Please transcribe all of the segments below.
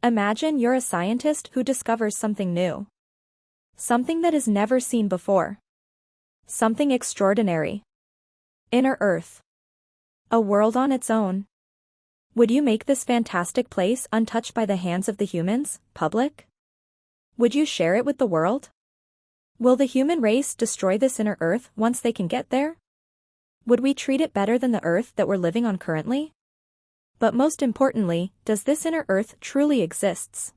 Imagine you're a scientist who discovers something new. Something that is never seen before. Something extraordinary. Inner Earth. A world on its own. Would you make this fantastic place untouched by the hands of the humans, public? Would you share it with the world? Will the human race destroy this inner Earth once they can get there? Would we treat it better than the Earth that we're living on currently? But most importantly, does this inner Earth truly exists?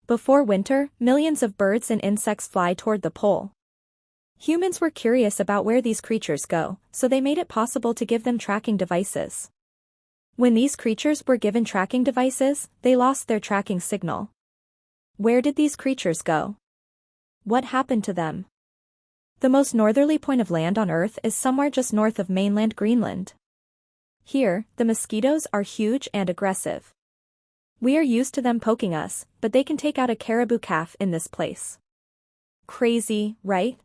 Before winter, millions of birds and insects fly toward the pole. Humans were curious about where these creatures go, so they made it possible to give them tracking devices. When these creatures were given tracking devices, they lost their tracking signal. Where did these creatures go? What happened to them? The most northerly point of land on Earth is somewhere just north of mainland Greenland. Here, the mosquitoes are huge and aggressive. We are used to them poking us, but they can take out a caribou calf in this place. Crazy, right?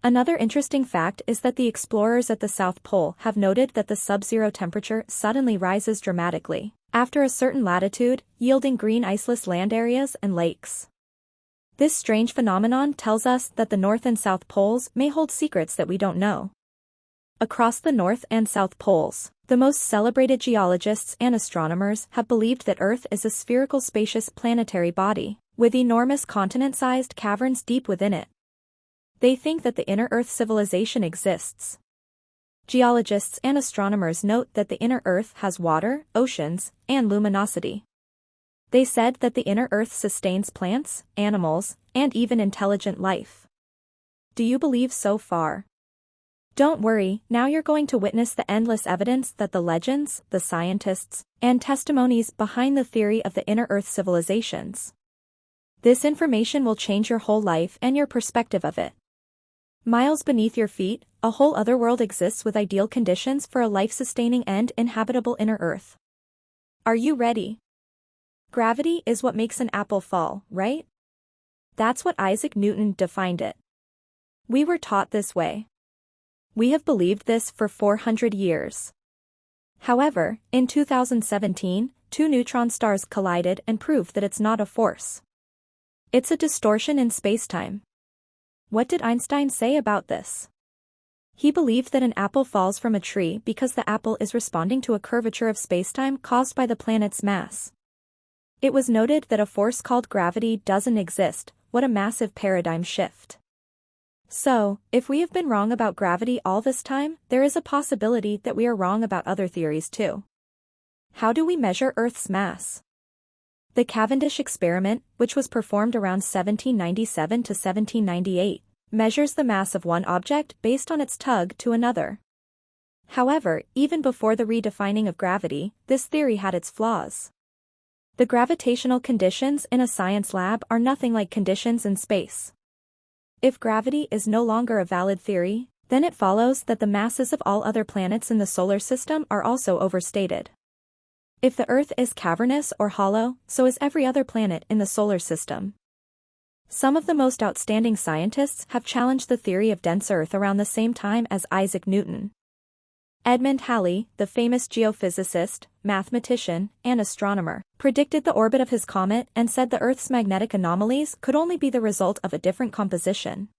Another interesting fact is that the explorers at the South Pole have noted that the sub-zero temperature suddenly rises dramatically after a certain latitude, yielding green iceless land areas and lakes. This strange phenomenon tells us that the North and South Poles may hold secrets that we don't know. Across the North and South Poles, the most celebrated geologists and astronomers have believed that Earth is a spherical spacious planetary body, with enormous continent-sized caverns deep within it. They think that the inner Earth civilization exists. Geologists and astronomers note that the inner Earth has water, oceans, and luminosity. They said that the inner Earth sustains plants, animals, and even intelligent life. Do you believe so far? Don't worry, now you're going to witness the endless evidence that the legends, the scientists, and testimonies behind the theory of the inner Earth civilizations. This information will change your whole life and your perspective of it. Miles beneath your feet, a whole other world exists with ideal conditions for a life-sustaining and inhabitable inner Earth. Are you ready? Gravity is what makes an apple fall, right? That's what Isaac Newton defined it. We were taught this way. We have believed this for 400 years. However, in 2017, two neutron stars collided and proved that it's not a force. It's a distortion in spacetime. What did Einstein say about this? He believed that an apple falls from a tree because the apple is responding to a curvature of spacetime caused by the planet's mass. It was noted that a force called gravity doesn't exist. What a massive paradigm shift. So, if we have been wrong about gravity all this time, there is a possibility that we are wrong about other theories too. How do we measure Earth's mass? The Cavendish experiment, which was performed around 1797 to 1798, measures the mass of one object based on its tug to another. However, even before the redefining of gravity, this theory had its flaws. The gravitational conditions in a science lab are nothing like conditions in space. If gravity is no longer a valid theory, then it follows that the masses of all other planets in the solar system are also overstated. If the Earth is cavernous or hollow, so is every other planet in the solar system. Some of the most outstanding scientists have challenged the theory of dense Earth around the same time as Isaac Newton. Edmund Halley, the famous geophysicist, mathematician, and astronomer, predicted the orbit of his comet and said the Earth's magnetic anomalies could only be the result of a different composition.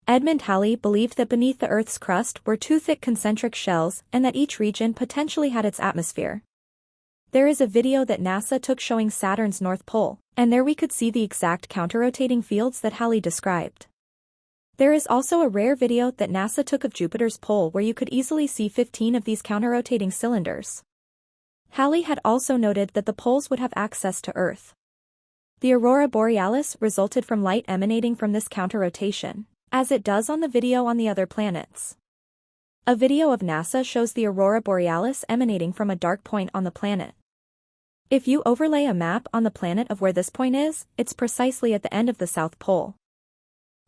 Edmund Halley believed that beneath the Earth's crust were two thick concentric shells and that each region potentially had its atmosphere. There is a video that NASA took showing Saturn's North Pole, and there we could see the exact counter-rotating fields that Halley described. There is also a rare video that NASA took of Jupiter's pole where you could easily see 15 of these counter-rotating cylinders. Halley had also noted that the poles would have access to Earth. The aurora borealis resulted from light emanating from this counter-rotation, as it does on the video on the other planets. A video of NASA shows the aurora borealis emanating from a dark point on the planet. If you overlay a map on the planet of where this point is, it's precisely at the end of the South Pole.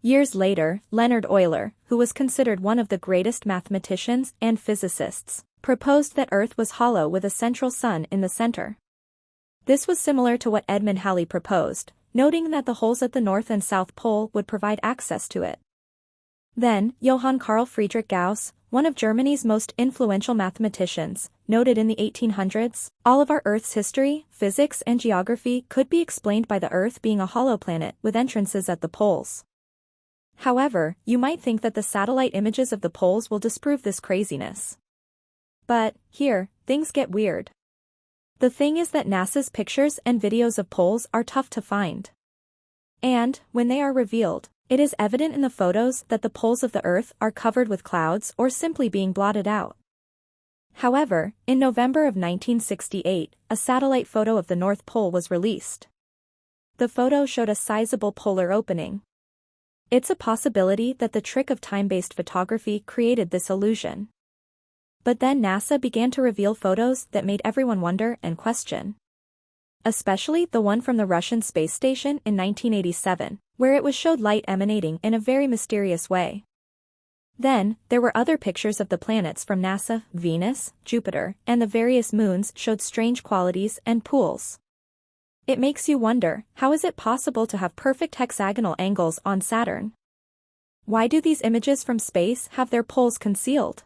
Years later, Leonard Euler, who was considered one of the greatest mathematicians and physicists, proposed that Earth was hollow with a central sun in the center. This was similar to what Edmund Halley proposed, noting that the holes at the North and South Pole would provide access to it. Then, Johann Carl Friedrich Gauss, one of Germany's most influential mathematicians, noted in the 1800s, all of our Earth's history, physics and geography could be explained by the Earth being a hollow planet with entrances at the poles. However, you might think that the satellite images of the poles will disprove this craziness. But, here, things get weird. The thing is that NASA's pictures and videos of poles are tough to find. And, when they are revealed, it is evident in the photos that the poles of the Earth are covered with clouds or simply being blotted out. However, in November of 1968, a satellite photo of the North Pole was released. The photo showed a sizable polar opening. It's a possibility that the trick of time-based photography created this illusion. But then NASA began to reveal photos that made everyone wonder and question. Especially the one from the Russian space station in 1987, where it was showed light emanating in a very mysterious way. Then, there were other pictures of the planets from NASA, Venus, Jupiter, and the various moons showed strange qualities and pools. It makes you wonder, how is it possible to have perfect hexagonal angles on Saturn? Why do these images from space have their poles concealed?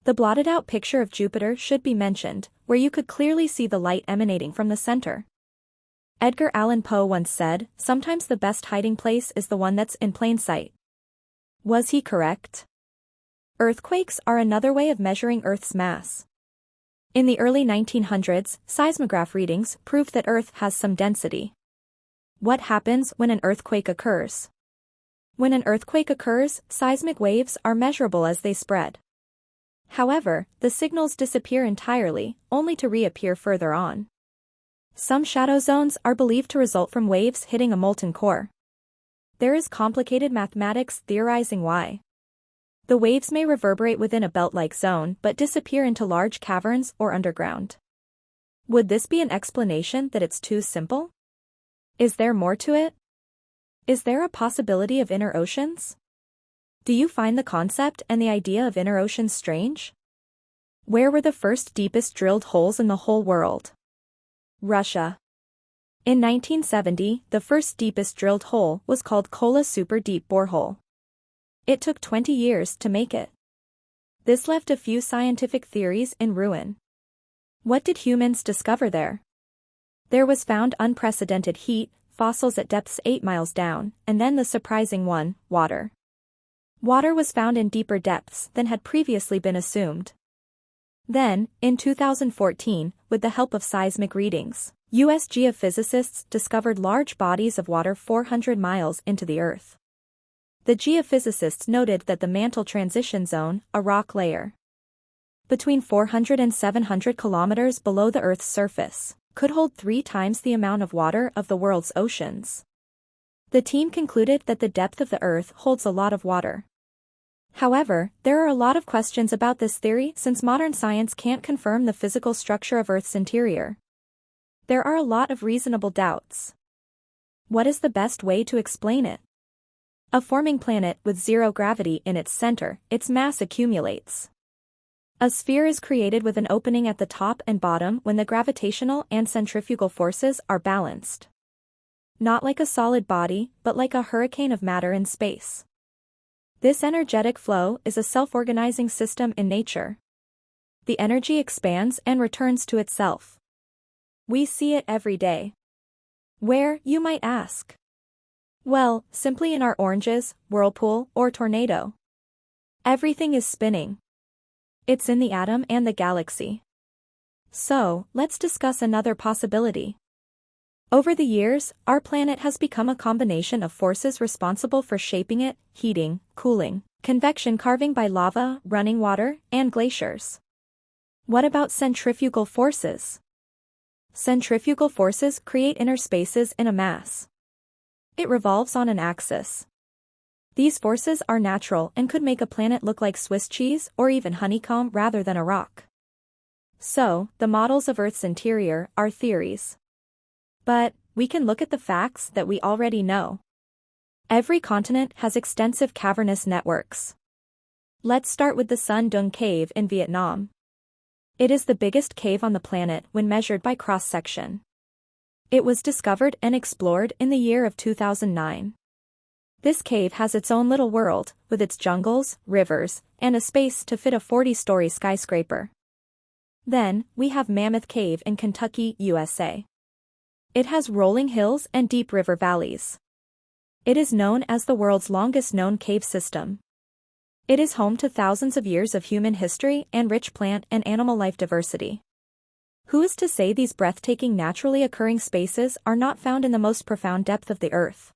The blotted-out picture of Jupiter should be mentioned, where you could clearly see the light emanating from the center. Edgar Allan Poe once said, "Sometimes the best hiding place is the one that's in plain sight." Was he correct? Earthquakes are another way of measuring Earth's mass. In the early 1900s, seismograph readings proved that Earth has some density. What happens when an earthquake occurs? When an earthquake occurs, seismic waves are measurable as they spread. However, the signals disappear entirely, only to reappear further on. Some shadow zones are believed to result from waves hitting a molten core. There is complicated mathematics theorizing why. The waves may reverberate within a belt-like zone but disappear into large caverns or underground. Would this be an explanation that it's too simple? Is there more to it? Is there a possibility of inner oceans? Do you find the concept and the idea of inner oceans strange? Where were the first deepest drilled holes in the whole world? Russia. In 1970, the first deepest drilled hole was called Kola Super Deep Borehole. It took 20 years to make it. This left a few scientific theories in ruin. What did humans discover there? There was found unprecedented heat, fossils at depths 8 miles down, and then the surprising one, water. Water was found in deeper depths than had previously been assumed. Then, in 2014, with the help of seismic readings, U.S. geophysicists discovered large bodies of water 400 miles into the Earth. The geophysicists noted that the mantle transition zone, a rock layer between 400 and 700 kilometers below the Earth's surface, could hold 3 times the amount of water of the world's oceans. The team concluded that the depth of the Earth holds a lot of water. However, there are a lot of questions about this theory since modern science can't confirm the physical structure of Earth's interior. There are a lot of reasonable doubts. What is the best way to explain it? A forming planet with zero gravity in its center, its mass accumulates. A sphere is created with an opening at the top and bottom when the gravitational and centrifugal forces are balanced. Not like a solid body, but like a hurricane of matter in space. This energetic flow is a self-organizing system in nature. The energy expands and returns to itself. We see it every day. Where, you might ask? Well, simply in our oranges, whirlpool, or tornado. Everything is spinning. It's in the atom and the galaxy. So, let's discuss another possibility. Over the years, our planet has become a combination of forces responsible for shaping it: heating, cooling, convection carving by lava, running water, and glaciers. What about centrifugal forces? Centrifugal forces create inner spaces in a mass. It revolves on an axis. These forces are natural and could make a planet look like Swiss cheese or even honeycomb rather than a rock. So, the models of Earth's interior are theories. But, we can look at the facts that we already know. Every continent has extensive cavernous networks. Let's start with the Sun Dung Cave in Vietnam. It is the biggest cave on the planet when measured by cross-section. It was discovered and explored in the year of 2009. This cave has its own little world, with its jungles, rivers, and a space to fit a 40-story skyscraper. Then, we have Mammoth Cave in Kentucky, USA. It has rolling hills and deep river valleys. It is known as the world's longest known cave system. It is home to thousands of years of human history and rich plant and animal life diversity. Who is to say these breathtaking naturally occurring spaces are not found in the most profound depth of the earth?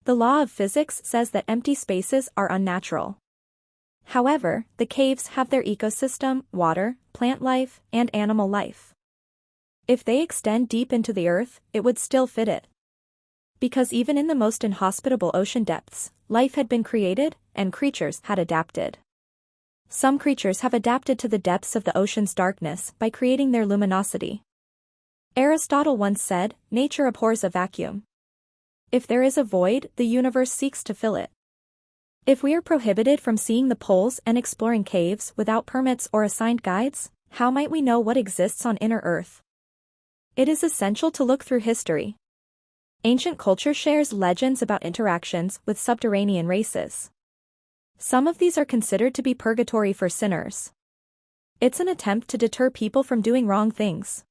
The law of physics says that empty spaces are unnatural. However, the caves have their ecosystem, water, plant life, and animal life. If they extend deep into the earth, it would still fit it. Because even in the most inhospitable ocean depths, life had been created, and creatures had adapted. Some creatures have adapted to the depths of the ocean's darkness by creating their luminosity. Aristotle once said, "Nature abhors a vacuum. If there is a void, the universe seeks to fill it." If we are prohibited from seeing the poles and exploring caves without permits or assigned guides, how might we know what exists on inner Earth? It is essential to look through history. Ancient culture shares legends about interactions with subterranean races. Some of these are considered to be purgatory for sinners. It's an attempt to deter people from doing wrong things.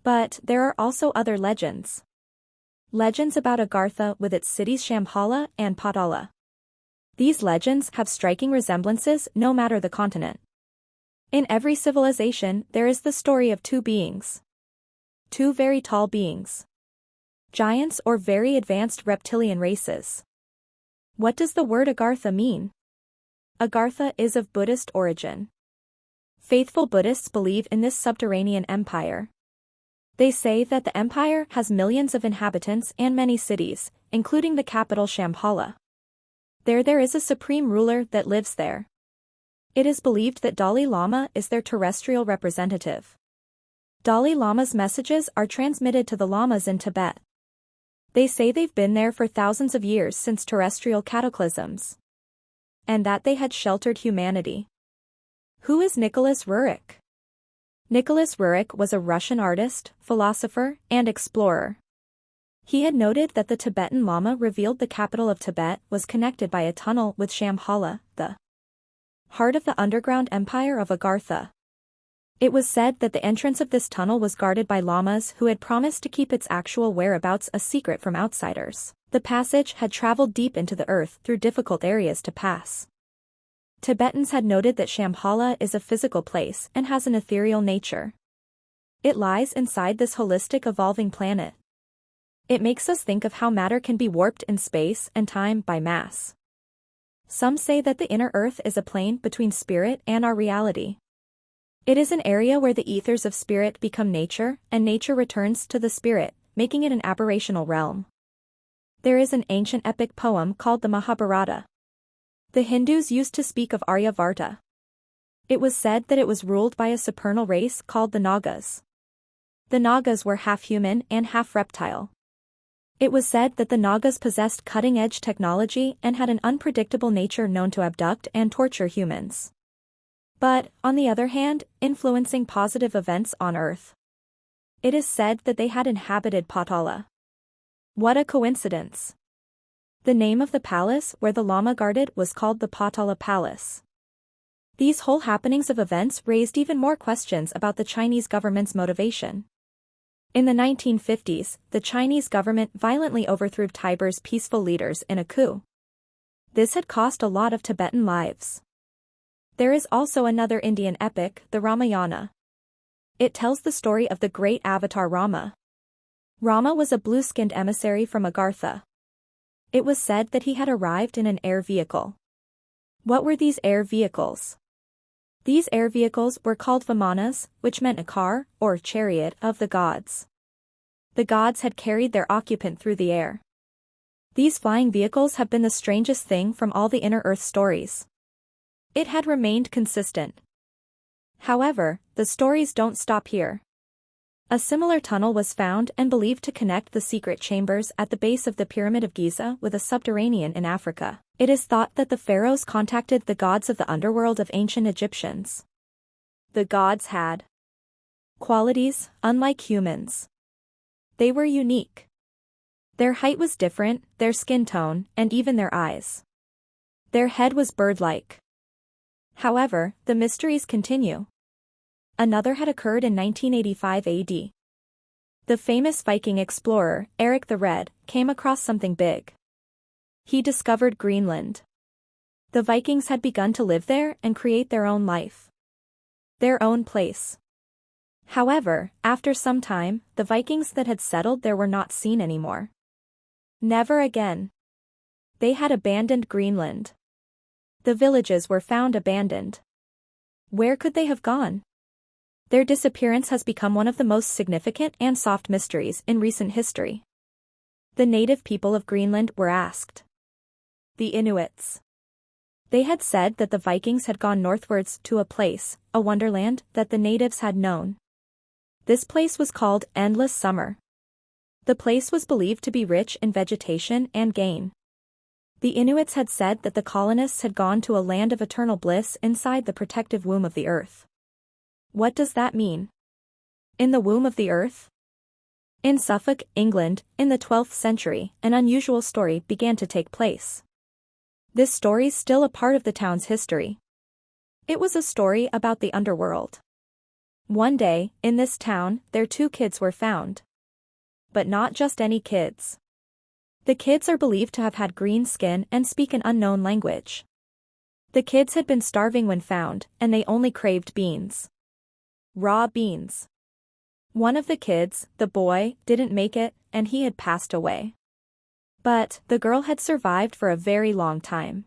But there are also other legends. Legends about Agartha with its cities Shambhala and Patala. These legends have striking resemblances no matter the continent. In every civilization, there is the story of two beings. Two very tall beings. Giants or very advanced reptilian races. What does the word Agartha mean? Agartha is of Buddhist origin. Faithful Buddhists believe in this subterranean empire. They say that the empire has millions of inhabitants and many cities, including the capital Shambhala. There is a supreme ruler that lives there. It is believed that Dalai Lama is their terrestrial representative. Dalai Lama's messages are transmitted to the lamas in Tibet. They say they've been there for thousands of years since terrestrial cataclysms. And that they had sheltered humanity. Who is Nicholas Roerich? Nicholas Roerich was a Russian artist, philosopher, and explorer. He had noted that the Tibetan Lama revealed the capital of Tibet was connected by a tunnel with Shambhala, the heart of the underground empire of Agartha. It was said that the entrance of this tunnel was guarded by lamas who had promised to keep its actual whereabouts a secret from outsiders. The passage had traveled deep into the earth through difficult areas to pass. Tibetans had noted that Shambhala is a physical place and has an ethereal nature. It lies inside this holistic evolving planet. It makes us think of how matter can be warped in space and time by mass. Some say that the inner earth is a plane between spirit and our reality. It is an area where the ethers of spirit become nature, and nature returns to the spirit, making it an aberrational realm. There is an ancient epic poem called the Mahabharata. The Hindus used to speak of Aryavarta. It was said that it was ruled by a supernal race called the Nagas. The Nagas were half human and half reptile. It was said that the Nagas possessed cutting-edge technology and had an unpredictable nature known to abduct and torture humans. But, on the other hand, influencing positive events on Earth. It is said that they had inhabited Patala. What a coincidence! The name of the palace where the Lama guarded was called the Patala Palace. These whole happenings of events raised even more questions about the Chinese government's motivation. In the 1950s, the Chinese government violently overthrew Tiber's peaceful leaders in a coup. This had cost a lot of Tibetan lives. There is also another Indian epic, the Ramayana. It tells the story of the great avatar Rama. Rama was a blue-skinned emissary from Agartha. It was said that he had arrived in an air vehicle. What were these air vehicles? These air vehicles were called vimanas, which meant a car, or chariot, of the gods. The gods had carried their occupant through the air. These flying vehicles have been the strangest thing from all the inner earth stories. It had remained consistent. However, the stories don't stop here. A similar tunnel was found and believed to connect the secret chambers at the base of the Pyramid of Giza with a subterranean in Africa. It is thought that the pharaohs contacted the gods of the underworld of ancient Egyptians. The gods had qualities unlike humans. They were unique. Their height was different, their skin tone, and even their eyes. Their head was bird-like. However, the mysteries continue. Another had occurred in 1985 AD. The famous Viking explorer, Eric the Red, came across something big. He discovered Greenland. The Vikings had begun to live there and create their own life. Their own place. However, after some time, the Vikings that had settled there were not seen anymore. Never again. They had abandoned Greenland. The villages were found abandoned. Where could they have gone? Their disappearance has become one of the most significant and soft mysteries in recent history. The native people of Greenland were asked. The Inuits. They had said that the Vikings had gone northwards to a place, a wonderland, that the natives had known. This place was called Endless Summer. The place was believed to be rich in vegetation and game. The Inuits had said that the colonists had gone to a land of eternal bliss inside the protective womb of the earth. What does that mean? In the womb of the earth? In Suffolk, England, in the 12th century, an unusual story began to take place. This story's still a part of the town's history. It was a story about the underworld. One day, in this town, their 2 kids were found. But not just any kids. The kids are believed to have had green skin and speak an unknown language. The kids had been starving when found, and they only craved beans. Raw beans. One of the kids, the boy, didn't make it, and he had passed away. But the girl had survived for a very long time.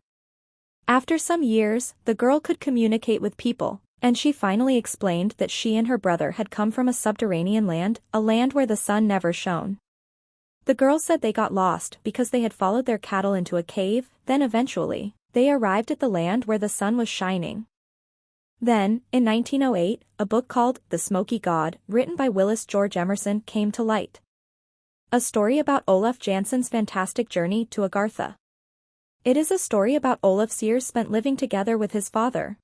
After some years, the girl could communicate with people, and she finally explained that she and her brother had come from a subterranean land, a land where the sun never shone. The girl said they got lost because they had followed their cattle into a cave, then eventually, they arrived at the land where the sun was shining. Then, in 1908, a book called The Smoky God, written by Willis George Emerson, came to light. A story about Olaf Jansson's fantastic journey to Agartha. It is a story about Olaf's years spent living together with his father.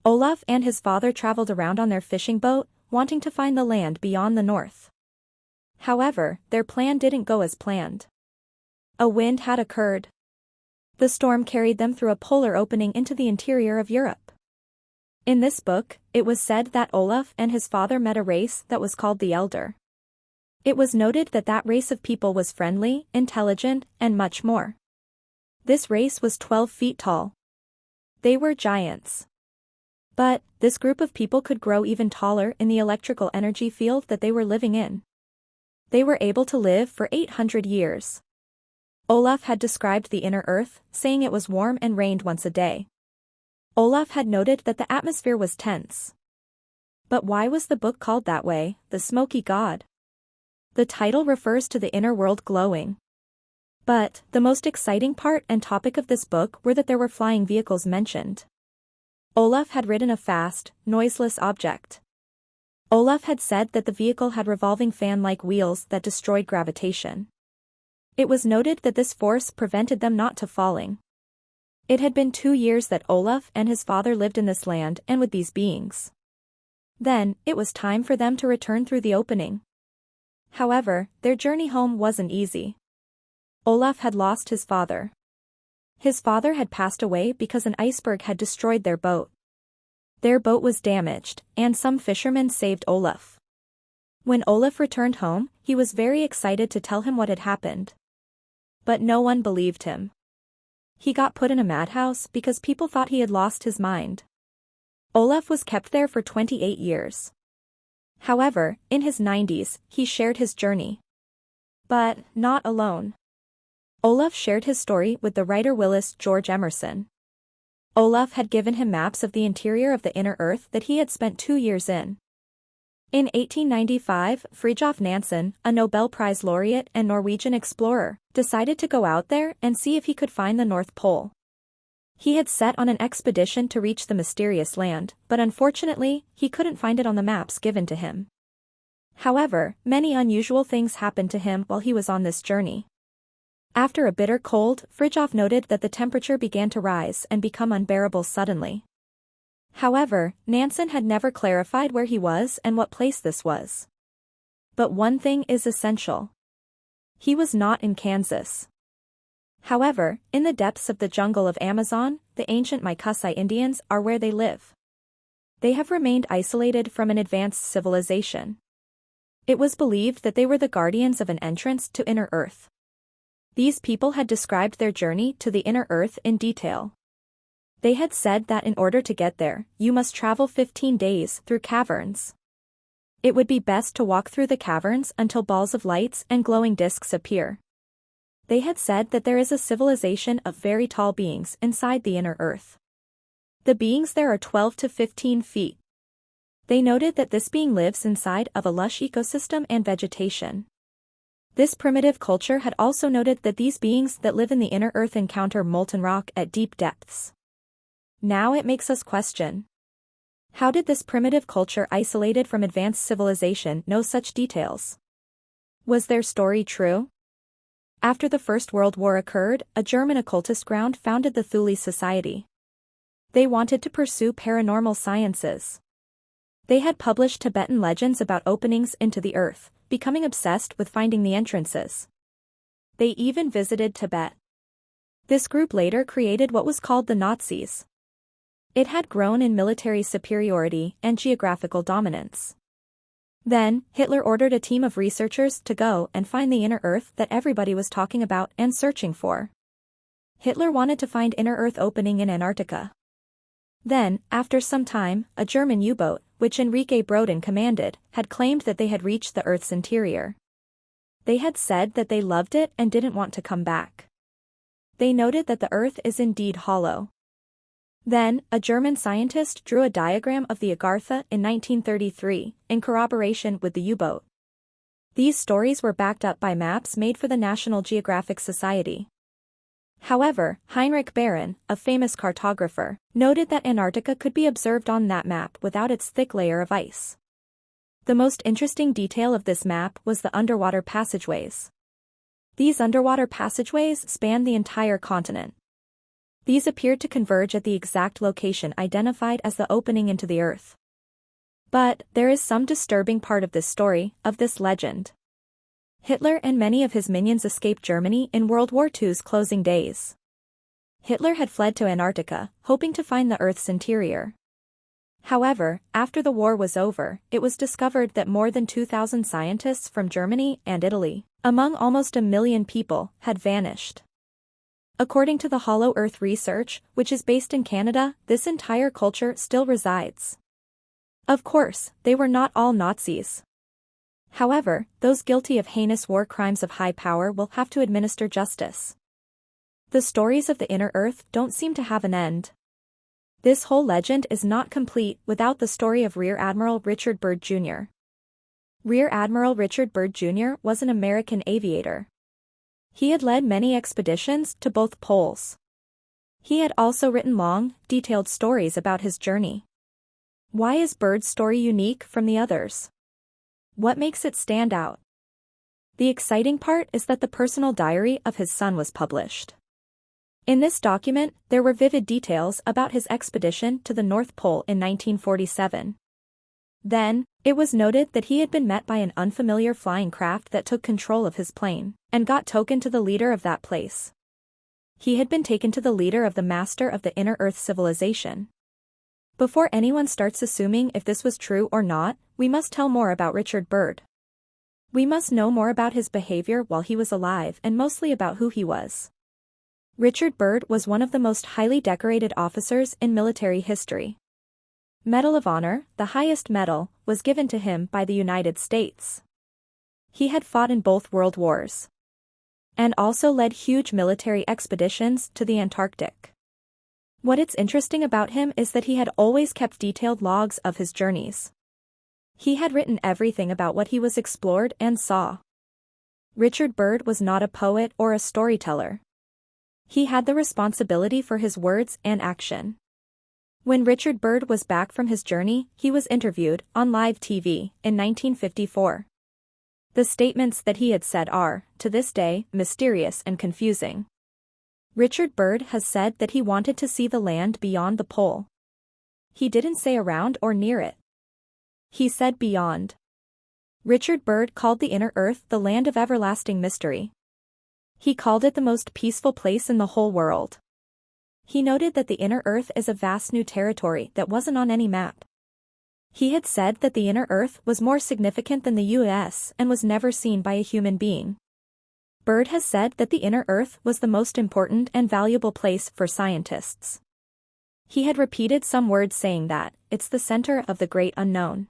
Olaf and his father traveled around on their fishing boat, wanting to find the land beyond the north. However, their plan didn't go as planned. A wind had occurred. The storm carried them through a polar opening into the interior of Europe. In this book, it was said that Olaf and his father met a race that was called the Elder. It was noted that that race of people was friendly, intelligent, and much more. This race was 12 feet tall. They were giants. But, this group of people could grow even taller in the electrical energy field that they were living in. They were able to live for 800 years. Olaf had described the inner earth, saying it was warm and rained once a day. Olaf had noted that the atmosphere was tense. But why was the book called that way, The Smoky God? The title refers to the inner world glowing. But, the most exciting part and topic of this book were that there were flying vehicles mentioned. Olaf had ridden a fast, noiseless object. Olaf had said that the vehicle had revolving fan-like wheels that destroyed gravitation. It was noted that this force prevented them not to falling. It had been 2 years that Olaf and his father lived in this land and with these beings. Then, it was time for them to return through the opening. However, their journey home wasn't easy. Olaf had lost his father. His father had passed away because an iceberg had destroyed their boat. Their boat was damaged, and some fishermen saved Olaf. When Olaf returned home, he was very excited to tell him what had happened. But no one believed him. He got put in a madhouse because people thought he had lost his mind. Olaf was kept there for 28 years. However, in his 90s, he shared his journey. But, not alone. Olaf shared his story with the writer Willis George Emerson. Olaf had given him maps of the interior of the inner earth that he had spent 2 years in. In 1895, Fridtjof Nansen, a Nobel Prize laureate and Norwegian explorer, decided to go out there and see if he could find the North Pole. He had set on an expedition to reach the mysterious land, but unfortunately, he couldn't find it on the maps given to him. However, many unusual things happened to him while he was on this journey. After a bitter cold, Fridtjof noted that the temperature began to rise and become unbearable suddenly. However, Nansen had never clarified where he was and what place this was. But one thing is essential. He was not in Kansas. However, in the depths of the jungle of Amazon, the ancient Maikusai Indians are where they live. They have remained isolated from an advanced civilization. It was believed that they were the guardians of an entrance to inner Earth. These people had described their journey to the inner Earth in detail. They had said that in order to get there, you must travel 15 days through caverns. It would be best to walk through the caverns until balls of lights and glowing discs appear. They had said that there is a civilization of very tall beings inside the inner Earth. The beings there are 12 to 15 feet. They noted that this being lives inside of a lush ecosystem and vegetation. This primitive culture had also noted that these beings that live in the inner Earth encounter molten rock at deep depths. Now it makes us question. How did this primitive culture isolated from advanced civilization know such details? Was their story true? After the First World War occurred, a German occultist ground founded the Thule Society. They wanted to pursue paranormal sciences. They had published Tibetan legends about openings into the earth, becoming obsessed with finding the entrances. They even visited Tibet. This group later created what was called the Nazis. It had grown in military superiority and geographical dominance. Then, Hitler ordered a team of researchers to go and find the inner Earth that everybody was talking about and searching for. Hitler wanted to find inner Earth opening in Antarctica. Then, after some time, a German U-boat, which Enrique Brodin commanded, had claimed that they had reached the Earth's interior. They had said that they loved it and didn't want to come back. They noted that the Earth is indeed hollow. Then, a German scientist drew a diagram of the Agartha in 1933, in corroboration with the U-boat. These stories were backed up by maps made for the National Geographic Society. However, Heinrich Baron, a famous cartographer, noted that Antarctica could be observed on that map without its thick layer of ice. The most interesting detail of this map was the underwater passageways. These underwater passageways spanned the entire continent. These appeared to converge at the exact location identified as the opening into the Earth. But, there is some disturbing part of this story, of this legend. Hitler and many of his minions escaped Germany in World War II's closing days. Hitler had fled to Antarctica, hoping to find the Earth's interior. However, after the war was over, it was discovered that more than 2,000 scientists from Germany and Italy, among almost 1 million people, had vanished. According to the Hollow Earth Research, which is based in Canada, this entire culture still resides. Of course, they were not all Nazis. However, those guilty of heinous war crimes of high power will have to administer justice. The stories of the inner Earth don't seem to have an end. This whole legend is not complete without the story of Rear Admiral Richard Byrd Jr. Rear Admiral Richard Byrd Jr. was an American aviator. He had led many expeditions to both poles. He had also written long, detailed stories about his journey. Why is Byrd's story unique from the others? What makes it stand out? The exciting part is that the personal diary of his son was published. In this document, there were vivid details about his expedition to the North Pole in 1947. Then, it was noted that he had been met by an unfamiliar flying craft that took control of his plane, and got taken to the leader of that place. He had been taken to the leader of the master of the inner Earth civilization. Before anyone starts assuming if this was true or not, we must tell more about Richard Byrd. We must know more about his behavior while he was alive and mostly about who he was. Richard Byrd was one of the most highly decorated officers in military history. Medal of Honor, the highest medal, was given to him by the United States. He had fought in both world wars. And also led huge military expeditions to the Antarctic. What is interesting about him is that he had always kept detailed logs of his journeys. He had written everything about what he was explored and saw. Richard Byrd was not a poet or a storyteller. He had the responsibility for his words and action. When Richard Byrd was back from his journey, he was interviewed on live TV in 1954. The statements that he had said are, to this day, mysterious and confusing. Richard Byrd has said that he wanted to see the land beyond the pole. He didn't say around or near it. He said beyond. Richard Byrd called the inner earth the land of everlasting mystery. He called it the most peaceful place in the whole world. He noted that the inner earth is a vast new territory that wasn't on any map. He had said that the inner earth was more significant than the US and was never seen by a human being. Byrd has said that the inner earth was the most important and valuable place for scientists. He had repeated some words saying that it's the center of the great unknown.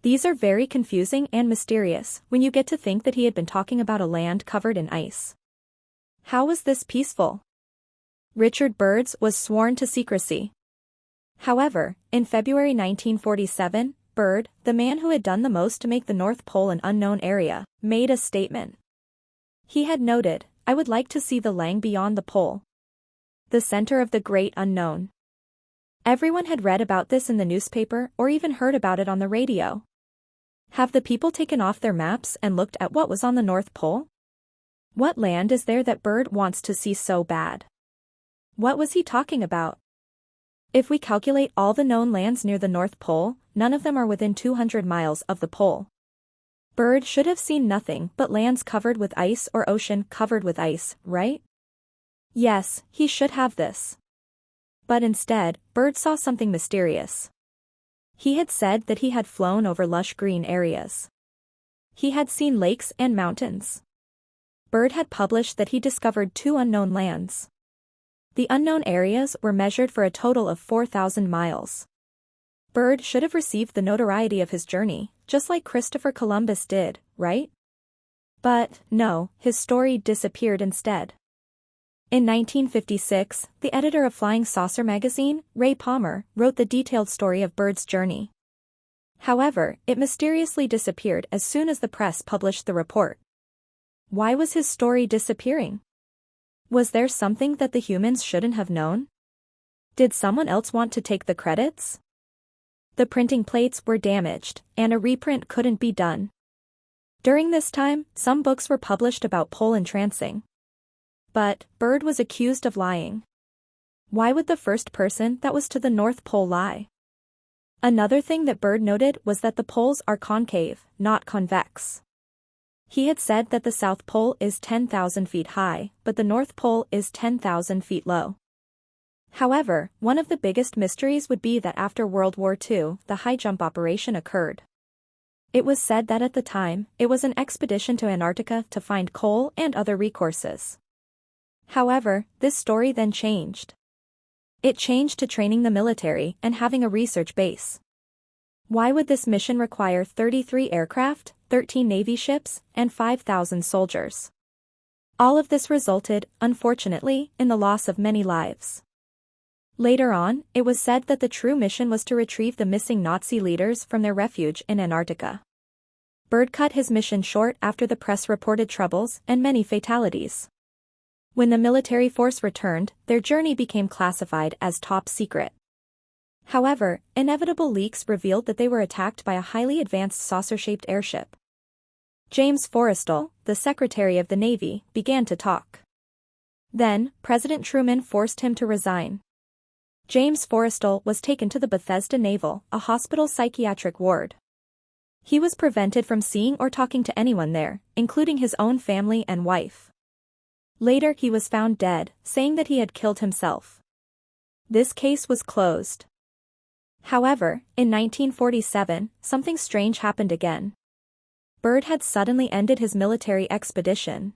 These are very confusing and mysterious when you get to think that he had been talking about a land covered in ice. How was this peaceful? Richard Byrd was sworn to secrecy. However, in February 1947, Byrd, the man who had done the most to make the North Pole an unknown area, made a statement. He had noted, "I would like to see the land beyond the pole. The center of the great unknown." Everyone had read about this in the newspaper or even heard about it on the radio. Have the people taken off their maps and looked at what was on the North Pole? What land is there that Byrd wants to see so bad? What was he talking about? If we calculate all the known lands near the North Pole, none of them are within 200 miles of the pole. Byrd should have seen nothing but lands covered with ice or ocean covered with ice, right? Yes, he should have this. But instead, Byrd saw something mysterious. He had said that he had flown over lush green areas. He had seen lakes and mountains. Byrd had published that he discovered 2 unknown lands. The unknown areas were measured for a total of 4,000 miles. Byrd should have received the notoriety of his journey, just like Christopher Columbus did, right? But, no, his story disappeared instead. In 1956, the editor of Flying Saucer magazine, Ray Palmer, wrote the detailed story of Byrd's journey. However, it mysteriously disappeared as soon as the press published the report. Why was his story disappearing? Was there something that the humans shouldn't have known? Did someone else want to take the credits? The printing plates were damaged, and a reprint couldn't be done. During this time, some books were published about pole entrancing. But Byrd was accused of lying. Why would the first person that was to the North Pole lie? Another thing that Byrd noted was that the poles are concave, not convex. He had said that the South Pole is 10,000 feet high, but the North Pole is 10,000 feet low. However, one of the biggest mysteries would be that after World War II, the high jump operation occurred. It was said that at the time, it was an expedition to Antarctica to find coal and other resources. However, this story then changed. It changed to training the military and having a research base. Why would this mission require 33 aircraft, 13 Navy ships, and 5,000 soldiers? All of this resulted, unfortunately, in the loss of many lives. Later on, it was said that the true mission was to retrieve the missing Nazi leaders from their refuge in Antarctica. Byrd cut his mission short after the press reported troubles and many fatalities. When the military force returned, their journey became classified as top secret. However, inevitable leaks revealed that they were attacked by a highly advanced saucer-shaped airship. James Forrestal, the Secretary of the Navy, began to talk. Then, President Truman forced him to resign. James Forrestal was taken to the Bethesda Naval, a hospital psychiatric ward. He was prevented from seeing or talking to anyone there, including his own family and wife. Later he was found dead, saying that he had killed himself. This case was closed. However, in 1947, something strange happened again. Byrd had suddenly ended his military expedition.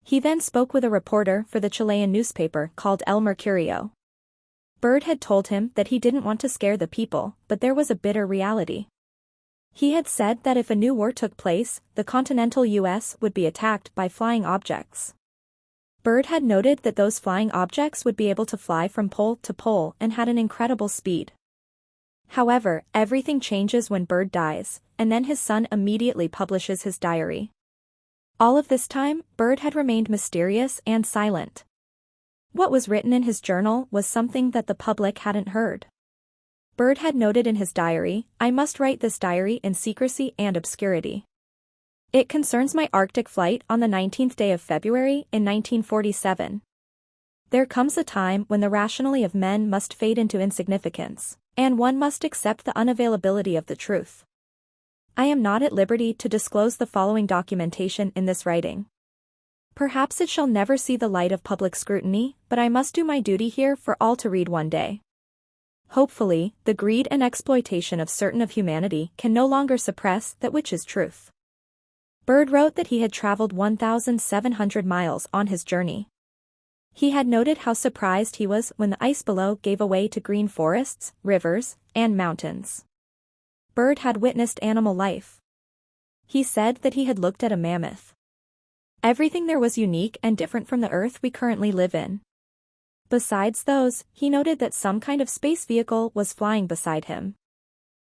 He then spoke with a reporter for the Chilean newspaper called El Mercurio. Byrd had told him that he didn't want to scare the people, but there was a bitter reality. He had said that if a new war took place, the continental US would be attacked by flying objects. Byrd had noted that those flying objects would be able to fly from pole to pole and had an incredible speed. However, everything changes when Byrd dies, and then his son immediately publishes his diary. All of this time, Byrd had remained mysterious and silent. What was written in his journal was something that the public hadn't heard. Byrd had noted in his diary, "I must write this diary in secrecy and obscurity. It concerns my Arctic flight on the 19th day of February in 1947. There comes a time when the rationality of men must fade into insignificance, and one must accept the unavailability of the truth. I am not at liberty to disclose the following documentation in this writing. Perhaps it shall never see the light of public scrutiny, but I must do my duty here for all to read one day. Hopefully, the greed and exploitation of certain of humanity can no longer suppress that which is truth. Bird wrote that he had traveled 1,700 miles on his journey. He had noted how surprised he was when the ice below gave way to green forests, rivers, and mountains. Bird had witnessed animal life. He said that he had looked at a mammoth. Everything there was unique and different from the Earth we currently live in. Besides those, he noted that some kind of space vehicle was flying beside him.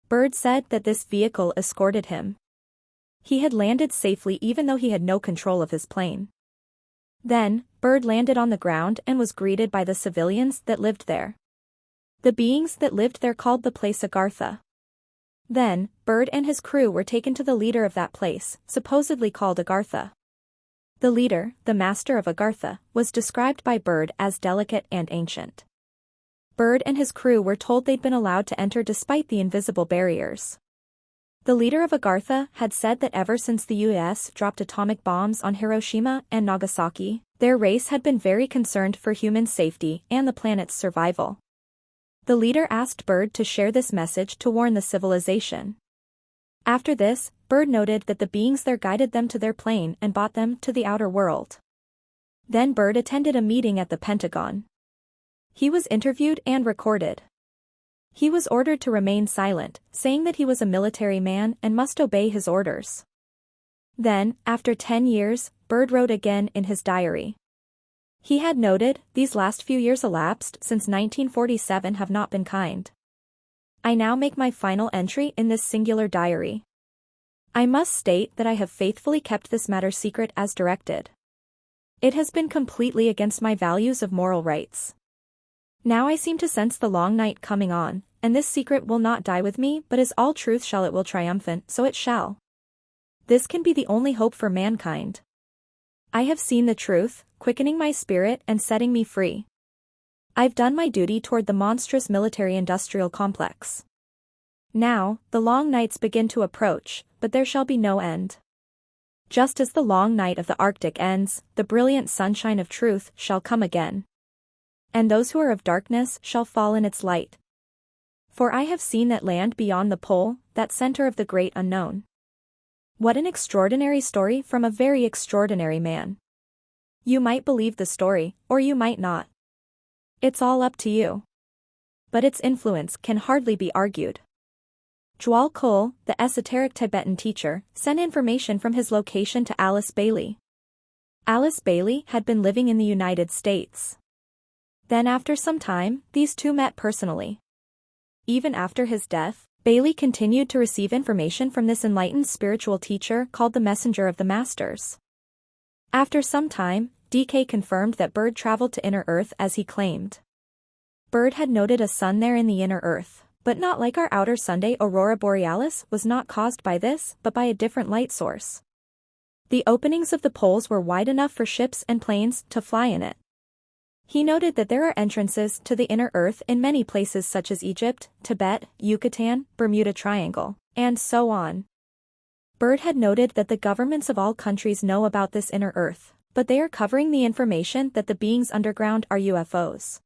Bird said that this vehicle escorted him. He had landed safely even though he had no control of his plane. Then, Bird landed on the ground and was greeted by the civilians that lived there. The beings that lived there called the place Agartha. Then, Bird and his crew were taken to the leader of that place, supposedly called Agartha. The leader, the master of Agartha, was described by Bird as delicate and ancient. Bird and his crew were told they'd been allowed to enter despite the invisible barriers. The leader of Agartha had said that ever since the US dropped atomic bombs on Hiroshima and Nagasaki, their race had been very concerned for human safety and the planet's survival. The leader asked Bird to share this message to warn the civilization. After this, Bird noted that the beings there guided them to their plane and brought them to the outer world. Then Bird attended a meeting at the Pentagon. He was interviewed and recorded. He was ordered to remain silent, saying that he was a military man and must obey his orders. Then, after 10 years, Bird wrote again in his diary. He had noted, these last few years elapsed since 1947 have not been kind. I now make my final entry in this singular diary. I must state that I have faithfully kept this matter secret as directed. It has been completely against my values of moral rights. Now I seem to sense the long night coming on, and this secret will not die with me but as all truth shall it will triumphant, so it shall. This can be the only hope for mankind. I have seen the truth, quickening my spirit and setting me free. I've done my duty toward the monstrous military-industrial complex. Now, the long nights begin to approach, but there shall be no end. Just as the long night of the Arctic ends, the brilliant sunshine of truth shall come again. And those who are of darkness shall fall in its light. For I have seen that land beyond the pole, that center of the great unknown. What an extraordinary story from a very extraordinary man. You might believe the story, or you might not. It's all up to you. But its influence can hardly be argued. Djwal Khul, the esoteric Tibetan teacher, sent information from his location to Alice Bailey. Alice Bailey had been living in the United States. Then after some time, these two met personally. Even after his death, Bailey continued to receive information from this enlightened spiritual teacher called the Messenger of the Masters. After some time, DK confirmed that Bird traveled to Inner Earth as he claimed. Bird had noted a sun there in the Inner Earth, but not like our outer Sunday aurora borealis was not caused by this but by a different light source. The openings of the poles were wide enough for ships and planes to fly in it. He noted that there are entrances to the Inner Earth in many places such as Egypt, Tibet, Yucatan, Bermuda Triangle, and so on. Bird had noted that the governments of all countries know about this Inner Earth, but they are covering the information that the beings underground are UFOs.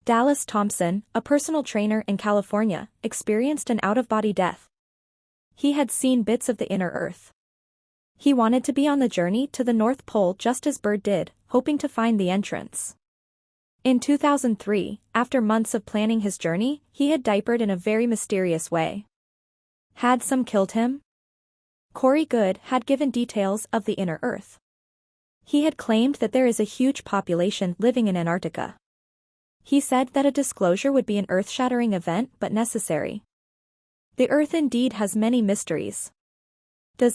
Dallas Thompson, a personal trainer in California, experienced an out-of-body death. He had seen bits of the Inner Earth. He wanted to be on the journey to the North Pole just as Bird did, hoping to find the entrance. In 2003, after months of planning his journey, he had diapered in a very mysterious way. Had some killed him? Corey Good had given details of the Inner Earth. He had claimed that there is a huge population living in Antarctica. He said that a disclosure would be an earth-shattering event but necessary. The Earth indeed has many mysteries.